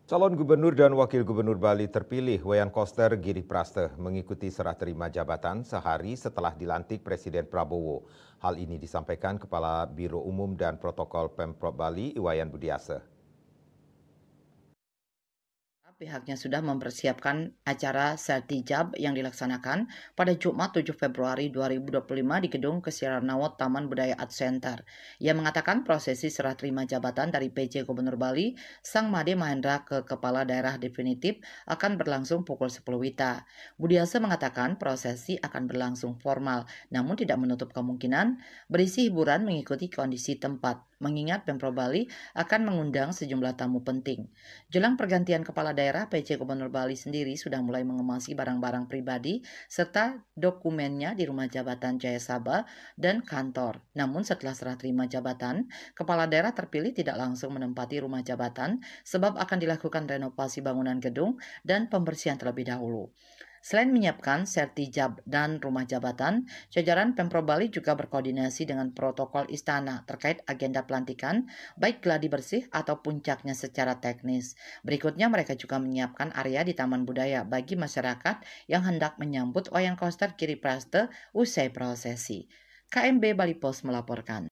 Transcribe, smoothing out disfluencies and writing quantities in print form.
Calon gubernur dan wakil gubernur Bali terpilih Wayan Koster Giri Praste mengikuti serah terima jabatan sehari setelah dilantik Presiden Prabowo. Hal ini disampaikan Kepala Biro Umum dan Protokol Pemprov Bali Iwayan Budiase. Pihaknya sudah mempersiapkan acara Sertijab yang dilaksanakan pada Jumat 7 Februari 2025 di Gedung Kesiaran Nawot Taman Budaya Art Center. Ia mengatakan prosesi serah terima jabatan dari PJ Gubernur Bali, Sang Made Mahendra ke Kepala Daerah definitif akan berlangsung pukul 10 WITA. Budiase mengatakan prosesi akan berlangsung formal, namun tidak menutup kemungkinan berisi hiburan mengikuti kondisi tempat, mengingat Pemprov Bali akan mengundang sejumlah tamu penting. Jelang pergantian kepala daerah, PJ Gubernur Bali sendiri sudah mulai mengemasi barang-barang pribadi serta dokumennya di rumah jabatan Jaya Sabha dan kantor. Namun setelah serah terima jabatan, kepala daerah terpilih tidak langsung menempati rumah jabatan sebab akan dilakukan renovasi bangunan gedung dan pembersihan terlebih dahulu. Selain menyiapkan sertijab dan rumah jabatan, jajaran Pemprov Bali juga berkoordinasi dengan protokol istana terkait agenda pelantikan, baik gladi bersih atau puncaknya secara teknis. Berikutnya mereka juga menyiapkan area di Taman Budaya bagi masyarakat yang hendak menyambut Wayang Koster Giri Praste usai prosesi. KMB Bali Pos melaporkan.